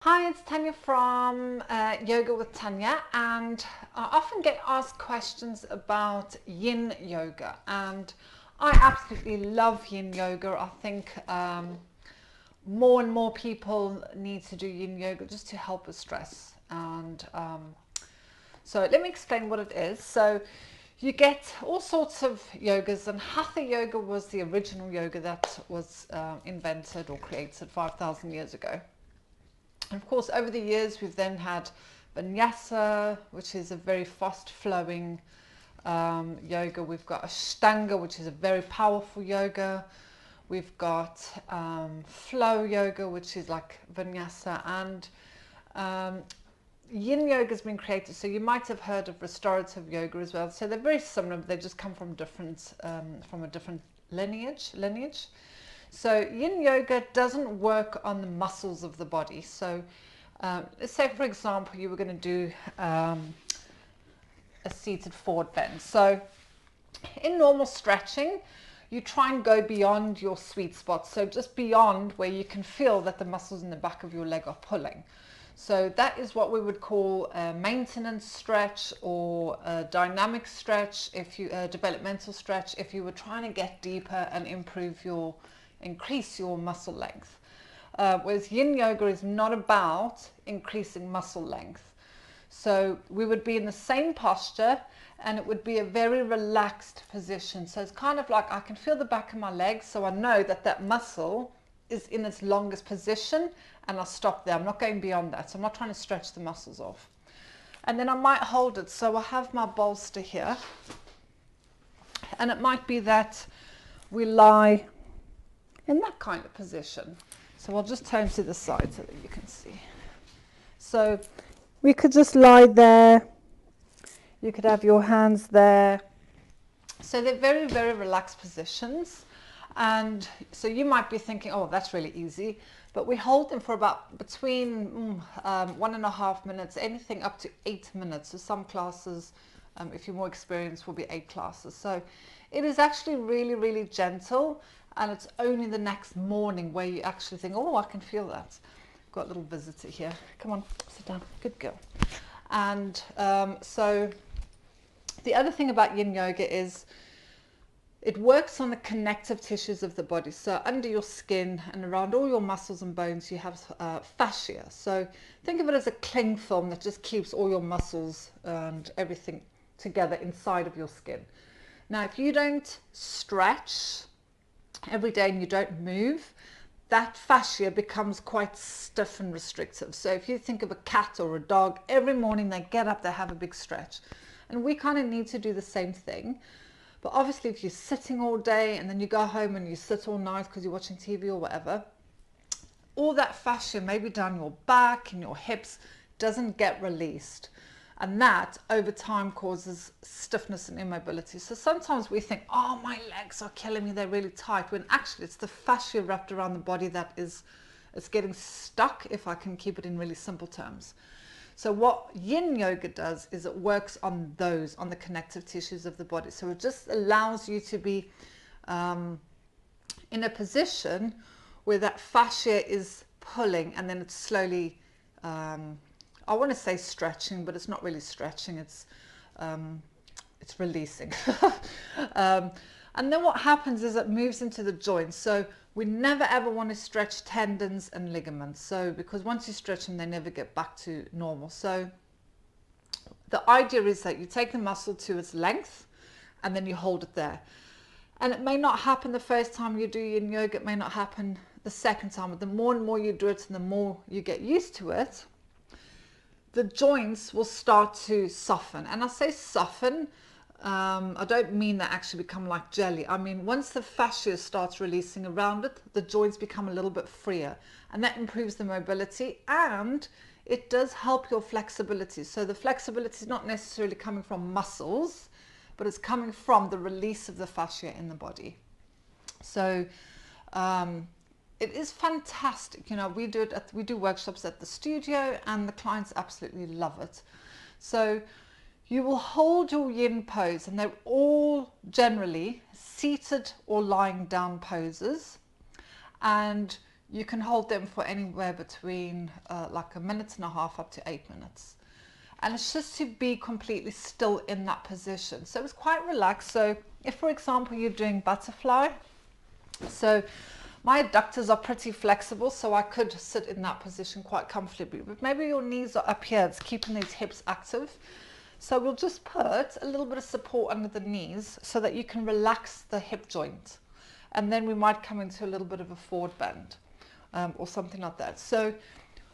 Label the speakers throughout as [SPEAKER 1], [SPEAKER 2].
[SPEAKER 1] Hi, it's Tanja from Yoga with Tanja, and I often get asked questions about Yin Yoga, and I absolutely love Yin Yoga. I think more and more people need to do Yin Yoga just to help with stress. And so let me explain what it is. So you get all sorts of yogas, and Hatha Yoga was the original yoga that was invented or created 5,000 years ago. And of course, over the years, we've then had Vinyasa, which is a very fast-flowing yoga. We've got Ashtanga, which is a very powerful yoga. We've got flow yoga, which is like Vinyasa, and Yin yoga has been created. So you might have heard of restorative yoga as well. So they're very similar, but they just come from from a different lineage. So Yin Yoga doesn't work on the muscles of the body. So let's say, for example, you were going to do a seated forward bend. So in normal stretching, you try and go beyond your sweet spot. So just beyond where you can feel that the muscles in the back of your leg are pulling. So that is what we would call a maintenance stretch or a dynamic stretch, developmental stretch, if you were trying to get deeper and increase your muscle length. Whereas Yin Yoga is not about increasing muscle length. So we would be in the same posture and it would be a very relaxed position. So it's kind of like I can feel the back of my legs, so I know that that muscle is in its longest position, and I'll stop there. I'm not going beyond that. So I'm not trying to stretch the muscles off. And then I might hold it. So I have my bolster here, and it might be that we lie in that kind of position. So I'll just turn to the side so that you can see. So we could just lie there. You could have your hands there. So they're very, very relaxed positions. And so you might be thinking, oh, that's really easy. But we hold them for about between 1.5 minutes, anything up to 8 minutes. So some classes, if you're more experienced, will be 8 classes. So it is actually really, really gentle. And it's only the next morning where you actually think, oh, I can feel that. Got a little visitor here. Come on, sit down. Good girl. And so the other thing about Yin Yoga is it works on the connective tissues of the body. So under your skin and around all your muscles and bones, you have fascia. So think of it as a cling film that just keeps all your muscles and everything together inside of your skin. Now, if you don't stretch every day and you don't move, that fascia becomes quite stiff and restrictive. So if you think of a cat or a dog, every morning they get up, they have a big stretch. And we kind of need to do the same thing. But obviously, if you're sitting all day and then you go home and you sit all night because you're watching TV or whatever, all that fascia, maybe down your back and your hips, doesn't get released. And that, over time, causes stiffness and immobility. So sometimes we think, oh, my legs are killing me, they're really tight, when actually it's the fascia wrapped around the body that it's getting stuck, if I can keep it in really simple terms. So what Yin Yoga does is it works on the connective tissues of the body. So it just allows you to be in a position where that fascia is pulling, and then it's slowly, I want to say stretching, but it's not really stretching, it's releasing. And then what happens is it moves into the joints. So we never ever want to stretch tendons and ligaments. So because once you stretch them, they never get back to normal. So the idea is that you take the muscle to its length and then you hold it there. And it may not happen the first time you do Yin Yoga, it may not happen the second time, but the more and more you do it and the more you get used to it, the joints will start to soften. And I say soften, I don't mean they actually become like jelly. I mean, once the fascia starts releasing around it, the joints become a little bit freer, and that improves the mobility, and it does help your flexibility. So the flexibility is not necessarily coming from muscles, but it's coming from the release of the fascia in the body. So it is fantastic. You know, we do workshops at the studio, and the clients absolutely love it. So you will hold your yin pose, and they're all generally seated or lying down poses, and you can hold them for anywhere between like 1.5 minutes up to 8 minutes. And it's just to be completely still in that position. So it's quite relaxed. So if, for example, you're doing butterfly, so my adductors are pretty flexible, so I could sit in that position quite comfortably. But maybe your knees are up here, it's keeping these hips active. So we'll just put a little bit of support under the knees so that you can relax the hip joint. And then we might come into a little bit of a forward bend or something like that. So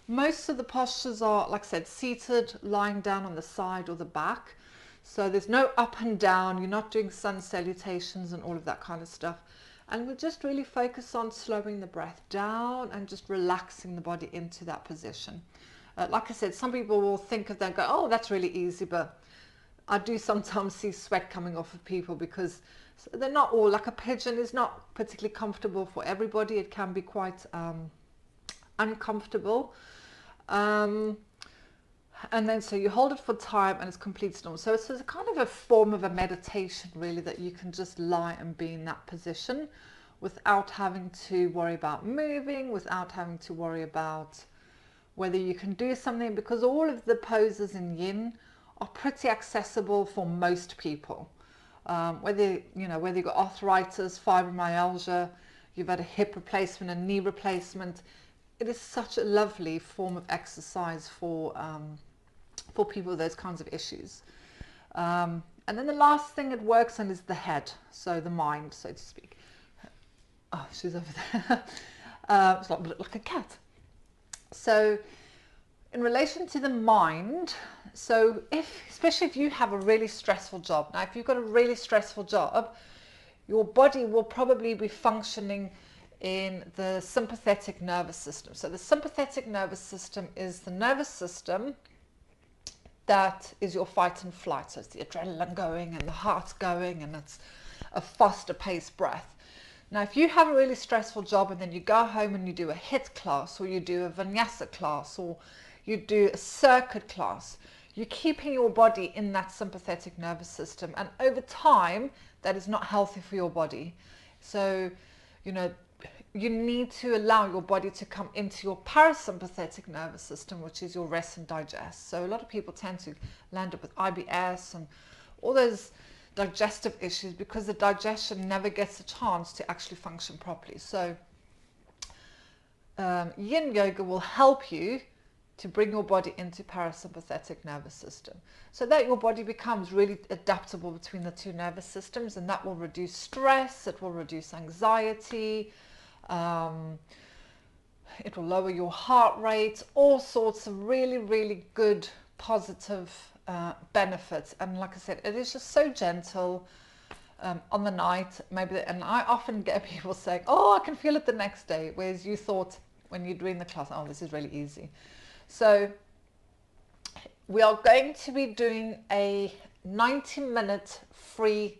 [SPEAKER 1] most of the postures are, like I said, seated, lying down on the side or the back. So there's no up and down. You're not doing sun salutations and all of that kind of stuff. And we'll just really focus on slowing the breath down and just relaxing the body into that position. Like I said, some people will think of that and go, oh, that's really easy. But I do sometimes see sweat coming off of people because they're not all, like a pigeon is not particularly comfortable for everybody. It can be quite uncomfortable. And then so you hold it for time and it's complete stillness. So it's a kind of a form of a meditation really, that you can just lie and be in that position without having to worry about moving, without having to worry about whether you can do something, because all of the poses in Yin are pretty accessible for most people. Whether you've got arthritis, fibromyalgia, you've had a hip replacement, a knee replacement, it is such a lovely form of exercise for people with those kinds of issues. And then the last thing it works on is the head, so the mind, so to speak. Oh, she's over there. It's like a cat. So in relation to the mind, so especially if you have a really stressful job. Now, if you've got a really stressful job, your body will probably be functioning in the sympathetic nervous system. So the sympathetic nervous system is the nervous system that is your fight and flight. So it's the adrenaline going and the heart going, and it's a faster paced breath. Now, if you have a really stressful job and then you go home and you do a HIIT class, or you do a vinyasa class, or you do a circuit class, you're keeping your body in that sympathetic nervous system. And over time, that is not healthy for your body. So, you need to allow your body to come into your parasympathetic nervous system, which is your rest and digest. So a lot of people tend to land up with IBS and all those digestive issues because the digestion never gets a chance to actually function properly. So Yin Yoga will help you to bring your body into parasympathetic nervous system so that your body becomes really adaptable between the two nervous systems, and that will reduce stress, it will reduce anxiety, it will lower your heart rate, all sorts of really, really good positive benefits. And like I said, it is just so gentle on the night. And I often get people saying, oh, I can feel it the next day, whereas you thought when you're doing the class, oh, this is really easy. So we are going to be doing a 90-minute free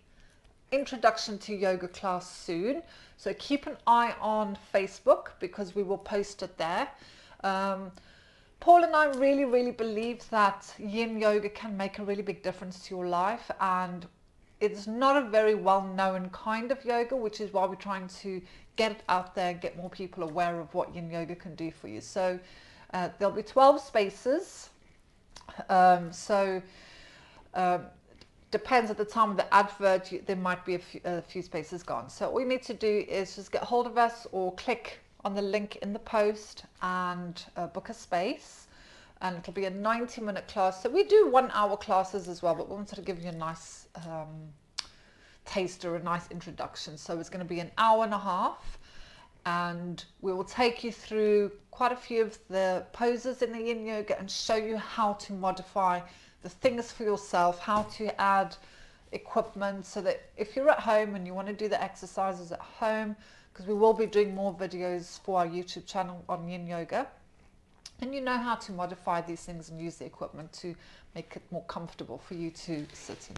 [SPEAKER 1] introduction to yoga class soon. So keep an eye on Facebook because we will post it there. Paul and I really, really believe that Yin Yoga can make a really big difference to your life, and it's not a very well-known kind of yoga, which is why we're trying to get it out there and get more people aware of what Yin Yoga can do for you. So there'll be 12 spaces. Depends at the time of the advert, there might be a few spaces gone. So all you need to do is just get hold of us or click on the link in the post and book a space, and it'll be a 90-minute class. So we do 1-hour classes as well, but we wanted to give you a nice taster, a nice introduction. So it's going to be an hour and a half, and we will take you through quite a few of the poses in the Yin Yoga and show you how to modify the things for yourself, how to add equipment, so that if you're at home and you want to do the exercises at home, because we will be doing more videos for our YouTube channel on Yin Yoga, and you know how to modify these things and use the equipment to make it more comfortable for you to sit in.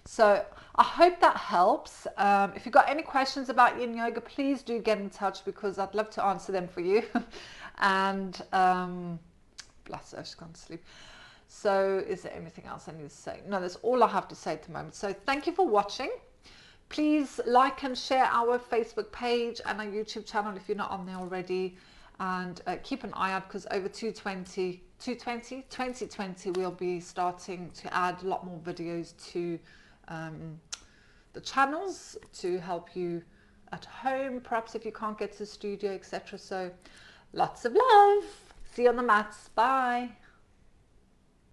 [SPEAKER 1] So I hope that helps. If you've got any questions about Yin Yoga, please do get in touch because I'd love to answer them for you. And bless her, she's gone to sleep. So is there anything else I need to say? No, that's all I have to say at the moment. So thank you for watching. Please like and share our Facebook page and our YouTube channel if you're not on there already, and keep an eye out, because over 2020 we'll be starting to add a lot more videos to the channels to help you at home, perhaps if you can't get to the studio, etc. So lots of love. See you on the mats. Bye.